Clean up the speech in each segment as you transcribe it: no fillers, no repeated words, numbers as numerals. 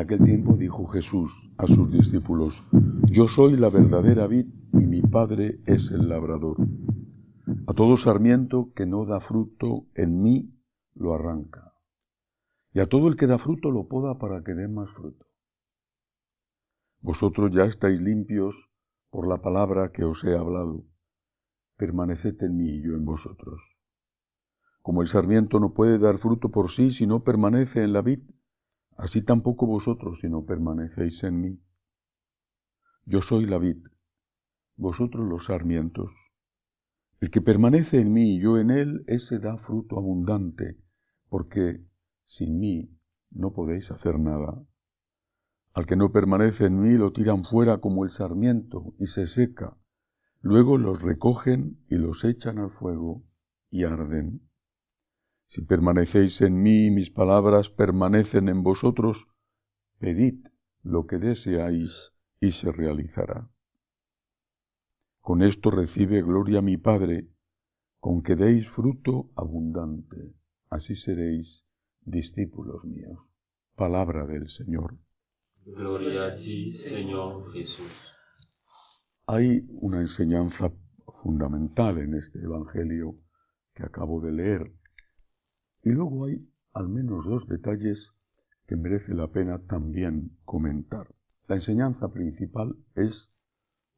aquel tiempo dijo Jesús a sus discípulos: Yo soy la verdadera vid y mi Padre es el labrador. A todo sarmiento que no da fruto en mí lo arranca, y a todo el que da fruto lo poda para que dé más fruto. Vosotros ya estáis limpios por la palabra que os he hablado. Permaneced en mí y yo en vosotros. Como el sarmiento no puede dar fruto por sí si no permanece en la vid, así tampoco vosotros si no permanecéis en mí. Yo soy la vid, vosotros los sarmientos. El que permanece en mí y yo en él, ese da fruto abundante, porque sin mí no podéis hacer nada. Al que no permanece en mí lo tiran fuera como el sarmiento y se seca. Luego los recogen y los echan al fuego y arden. Si permanecéis en mí y mis palabras permanecen en vosotros, pedid lo que deseáis y se realizará. Con esto recibe gloria mi Padre, con que deis fruto abundante. Así seréis discípulos míos. Palabra del Señor. Gloria a ti, Señor Jesús. Hay una enseñanza fundamental en este Evangelio que acabo de leer. Y luego hay al menos dos detalles que merece la pena también comentar. La enseñanza principal es,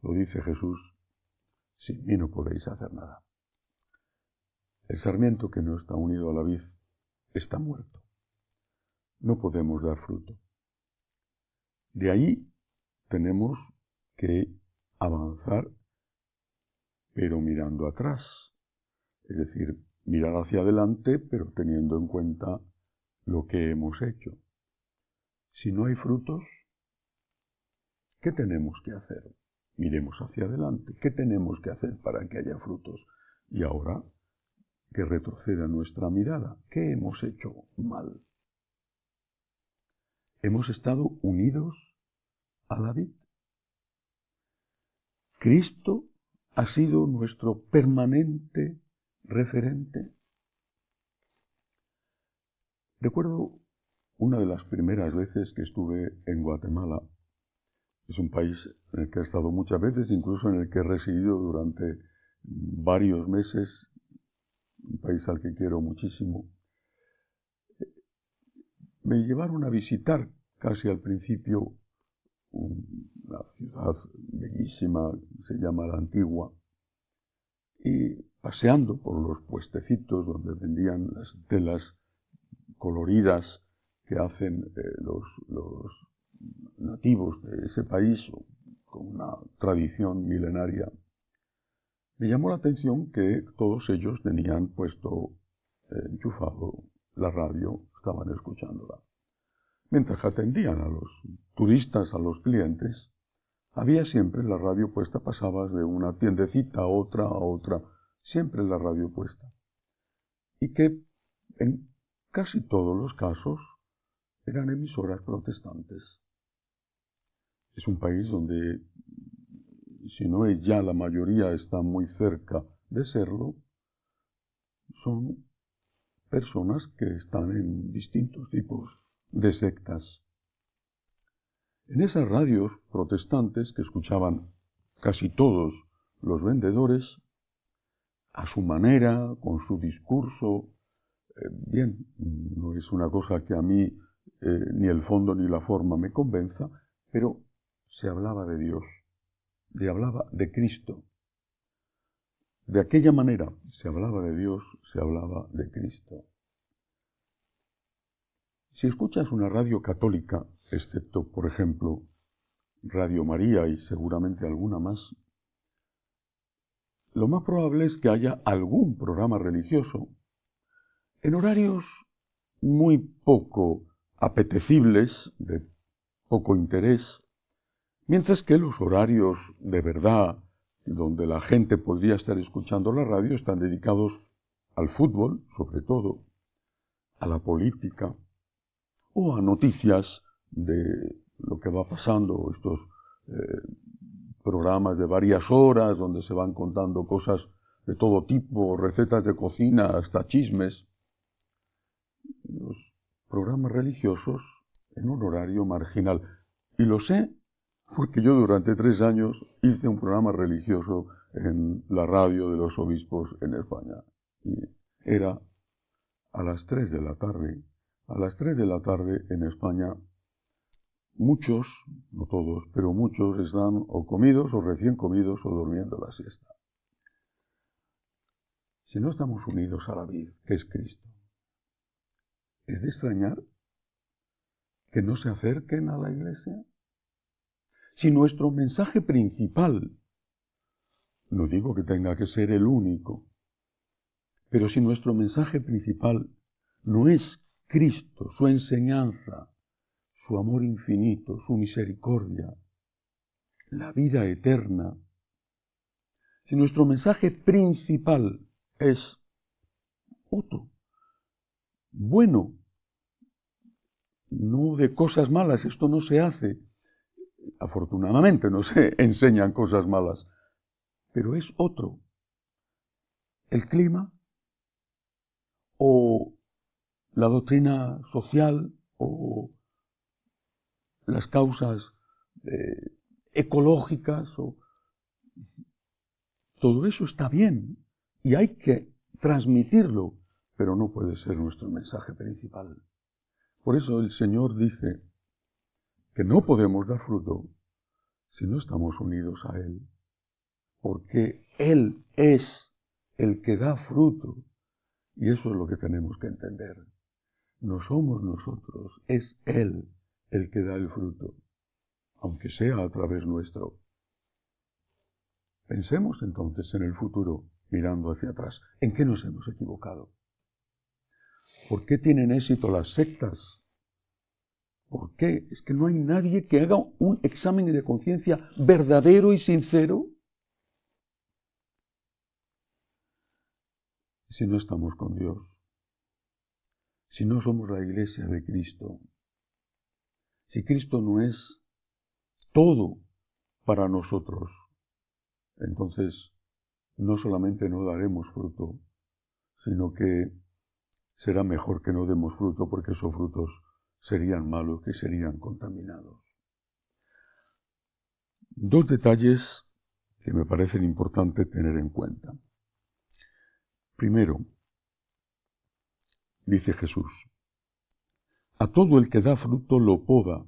lo dice Jesús, sin mí no podéis hacer nada. El sarmiento que no está unido a la vid está muerto. No podemos dar fruto. De ahí tenemos que avanzar, pero mirando atrás. Es decir, mirar hacia adelante, pero teniendo en cuenta lo que hemos hecho. Si no hay frutos, ¿qué tenemos que hacer? Miremos hacia adelante. ¿Qué tenemos que hacer para que haya frutos? Y ahora, que retroceda nuestra mirada. ¿Qué hemos hecho mal? Hemos estado unidos a la vid. Cristo ha sido nuestro permanente referente. Recuerdo una de las primeras veces que estuve en Guatemala. Es un país en el que he estado muchas veces, incluso en el que he residido durante varios meses, un país al que quiero muchísimo. Me llevaron a visitar casi al principio una ciudad bellísima, se llama La Antigua, y paseando por los puestecitos donde vendían las telas coloridas que hacen los nativos de ese país con una tradición milenaria, me llamó la atención que todos ellos tenían puesto enchufado la radio, estaban escuchándola. Mientras atendían a los turistas, a los clientes, había siempre la radio puesta, pasabas de una tiendecita a otra, siempre la radio puesta. Y que en casi todos los casos eran emisoras protestantes. Es un país donde, si no es ya la mayoría, está muy cerca de serlo, son personas que están en distintos tipos de sectas. En esas radios protestantes que escuchaban casi todos los vendedores, a su manera, con su discurso, bien, no es una cosa que a mí ni el fondo ni la forma me convenza, pero se hablaba de Dios, se hablaba de Cristo. De aquella manera se hablaba de Dios, se hablaba de Cristo. Si escuchas una radio católica, excepto, por ejemplo, Radio María y seguramente alguna más, lo más probable es que haya algún programa religioso en horarios muy poco apetecibles, de poco interés, mientras que los horarios de verdad, donde la gente podría estar escuchando la radio, están dedicados al fútbol, sobre todo, a la política, o a noticias de lo que va pasando, estos programas de varias horas donde se van contando cosas de todo tipo, recetas de cocina, hasta chismes. Los programas religiosos en un horario marginal. Y lo sé porque yo durante 3 años hice un programa religioso en la radio de los obispos en España. Y era a las 3 de la tarde. A las 3 de la tarde en España, muchos, no todos, pero muchos están o comidos o recién comidos o durmiendo la siesta. Si no estamos unidos a la vid, que es Cristo, es de extrañar que no se acerquen a la Iglesia. Si nuestro mensaje principal, no digo que tenga que ser el único, pero si nuestro mensaje principal no es Cristo, su enseñanza, su amor infinito, su misericordia, la vida eterna, si nuestro mensaje principal es otro, bueno, no de cosas malas, esto no se hace, afortunadamente no se enseñan cosas malas, pero es otro, el clima o la doctrina social o las causas ecológicas, todo eso está bien y hay que transmitirlo, pero no puede ser nuestro mensaje principal. Por eso el Señor dice que no podemos dar fruto si no estamos unidos a Él, porque Él es el que da fruto, y eso es lo que tenemos que entender. No somos nosotros, es Él el que da el fruto, aunque sea a través nuestro. Pensemos entonces en el futuro, mirando hacia atrás. ¿En qué nos hemos equivocado? ¿Por qué tienen éxito las sectas? ¿Por qué? Es que no hay nadie que haga un examen de conciencia verdadero y sincero si no estamos con Dios, si no somos la Iglesia de Cristo, si Cristo no es todo para nosotros, entonces no solamente no daremos fruto, sino que será mejor que no demos fruto porque esos frutos serían malos, que serían contaminados. 2 detalles que me parecen importantes tener en cuenta. Primero, dice Jesús, a todo el que da fruto lo poda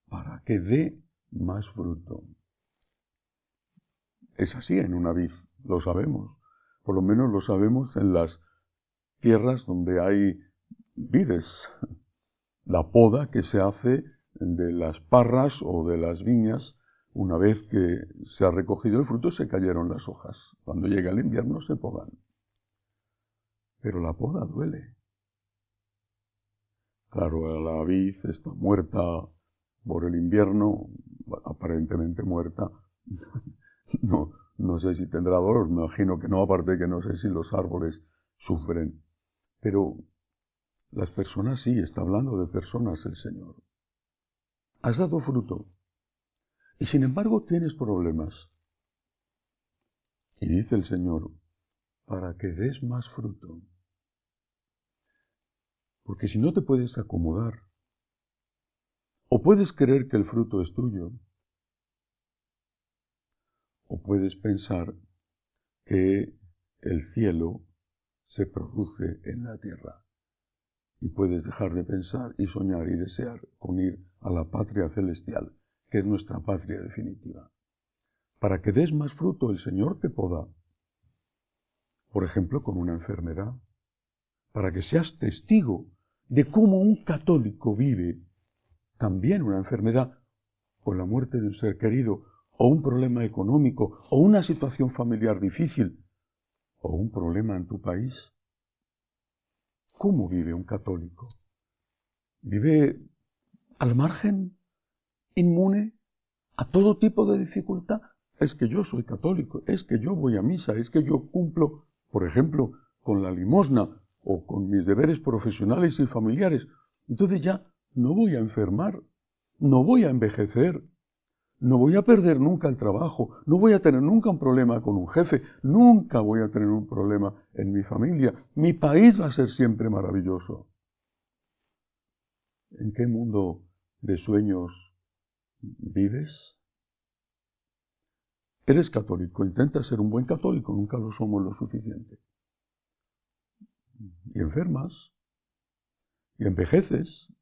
para que dé más fruto. Es así en una vid, lo sabemos. Por lo menos lo sabemos en las tierras donde hay vides. La poda que se hace de las parras o de las viñas, una vez que se ha recogido el fruto, se cayeron las hojas. Cuando llega el invierno se podan. Pero la poda duele. Claro, la vid está muerta por el invierno, aparentemente muerta. No sé si tendrá dolor, me imagino que no, aparte que no sé si los árboles sufren. Pero las personas sí, está hablando de personas el Señor. Has dado fruto y sin embargo tienes problemas. Y dice el Señor, para que des más fruto. Porque si no te puedes acomodar, o puedes creer que el fruto es tuyo, o puedes pensar que el cielo se produce en la tierra. Y puedes dejar de pensar y soñar y desear con ir a la patria celestial, que es nuestra patria definitiva. Para que des más fruto, el Señor te poda. Por ejemplo, con una enfermedad. Para que seas testigo de cómo un católico vive también una enfermedad, o la muerte de un ser querido, o un problema económico, o una situación familiar difícil, o un problema en tu país. ¿Cómo vive un católico? ¿Vive al margen, inmune a todo tipo de dificultad? Es que yo soy católico, es que yo voy a misa, es que yo cumplo, por ejemplo, con la limosna o con mis deberes profesionales y familiares. Entonces ya no voy a enfermar, no voy a envejecer, no voy a perder nunca el trabajo, no voy a tener nunca un problema con un jefe, nunca voy a tener un problema en mi familia. Mi país va a ser siempre maravilloso. ¿En qué mundo de sueños vives? Eres católico, intenta ser un buen católico, nunca lo somos lo suficiente. Y enfermas, y envejeces,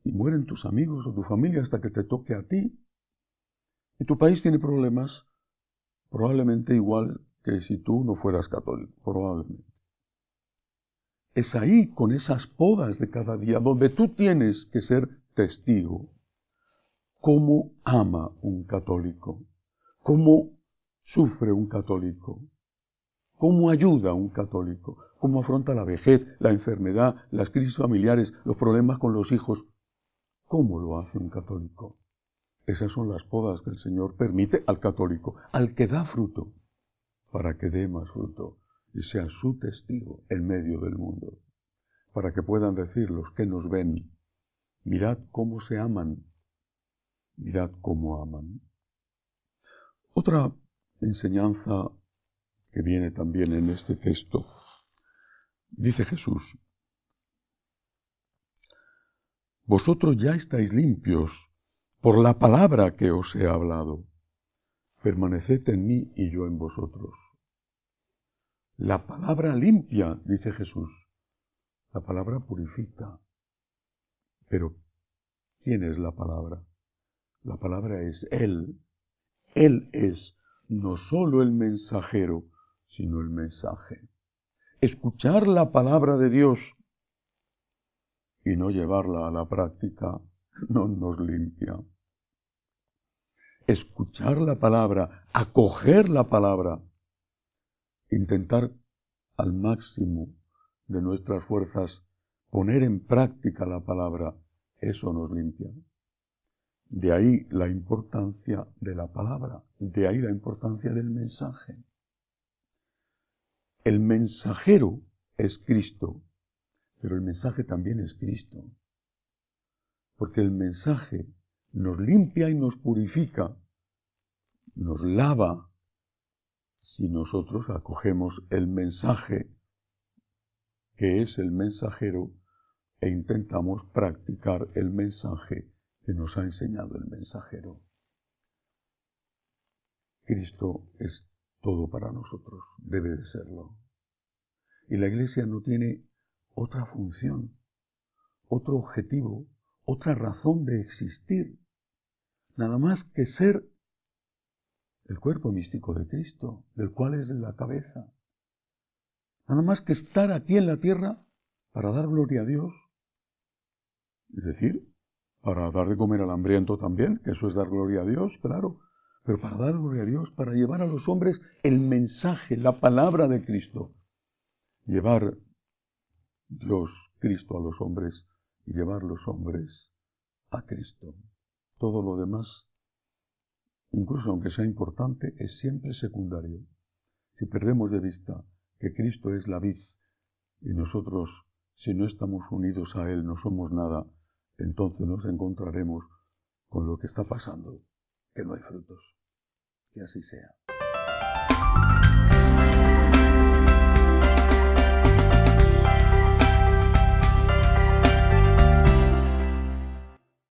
y mueren tus amigos o tu familia hasta que te toque a ti. Y tu país tiene problemas probablemente igual que si tú no fueras católico, probablemente. Es ahí, con esas podas de cada día, donde tú tienes que ser testigo. ¿Cómo ama un católico? ¿Cómo sufre un católico? ¿Cómo ayuda a un católico? ¿Cómo afronta la vejez, la enfermedad, las crisis familiares, los problemas con los hijos? ¿Cómo lo hace un católico? Esas son las podas que el Señor permite al católico, al que da fruto, para que dé más fruto y sea su testigo en medio del mundo, para que puedan decir los que nos ven, mirad cómo se aman, mirad cómo aman. Otra enseñanza que viene también en este texto, dice Jesús: vosotros ya estáis limpios por la palabra que os he hablado. Permaneced en mí y yo en vosotros. La palabra limpia, dice Jesús. La palabra purifica. Pero, ¿quién es la palabra? La palabra es Él. Él es no solo el mensajero, sino el mensaje. Escuchar la palabra de Dios y no llevarla a la práctica no nos limpia. Escuchar la palabra, acoger la palabra, intentar al máximo de nuestras fuerzas poner en práctica la palabra, eso nos limpia. De ahí la importancia de la palabra, de ahí la importancia del mensaje. El mensajero es Cristo, pero el mensaje también es Cristo. Porque el mensaje nos limpia y nos purifica, nos lava, si nosotros acogemos el mensaje, que es el mensajero, e intentamos practicar el mensaje que nos ha enseñado el mensajero. Cristo es todo para nosotros, debe de serlo. Y la Iglesia no tiene otra función, otro objetivo, otra razón de existir, nada más que ser el cuerpo místico de Cristo, del cual es la cabeza. Nada más que estar aquí en la tierra para dar gloria a Dios. Es decir, para dar de comer al hambriento también, que eso es dar gloria a Dios, claro. Pero para dar gloria a Dios, para llevar a los hombres el mensaje, la palabra de Cristo. Llevar Dios, Cristo a los hombres y llevar los hombres a Cristo. Todo lo demás, incluso aunque sea importante, es siempre secundario. Si perdemos de vista que Cristo es la vid y nosotros, si no estamos unidos a Él, no somos nada, entonces nos encontraremos con lo que está pasando, que no hay frutos. Que así sea.